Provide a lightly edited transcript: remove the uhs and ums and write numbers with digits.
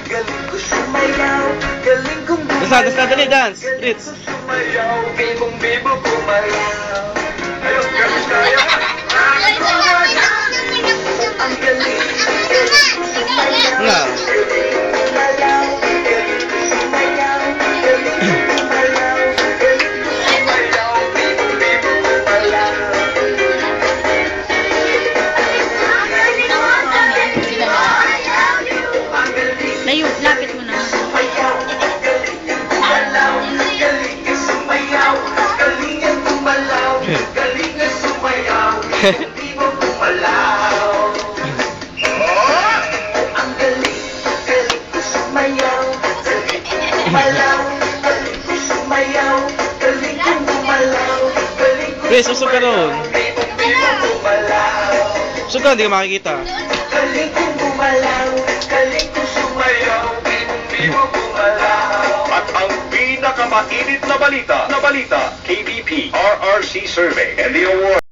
Galing ko sumayaw, galing kong Dance na, dali, dance. Ritz. sumayaw, bibong-bibo kumalaw. Ayun, galing tayo. Ang galing, galing ko sumayaw. Nga. Kumalaw, galing ko sumayaw, galing ko kumalaw, galing ko sumayaw, bibong-bibo kumalaw. Layo, lapit mo na. Sumayaw, galing yan kumalaw, galing yan sumayaw, galing yan kumalaw, galing yan sumayaw, bibong-bibo kumalaw. Ang galing, galing ko sumayaw, galing ko kumalaw, galing ko sumayaw, galing ko kumalaw, galing ko Chris, usog ka ron. bibong-bibo kumalaw. Usog ka, hindi ka makikita. Galing kong gumalaw, galing kong sumayaw, bibong-bibo gumalaw. At ang pinakamainit na balita, KBP RRC Survey and the award.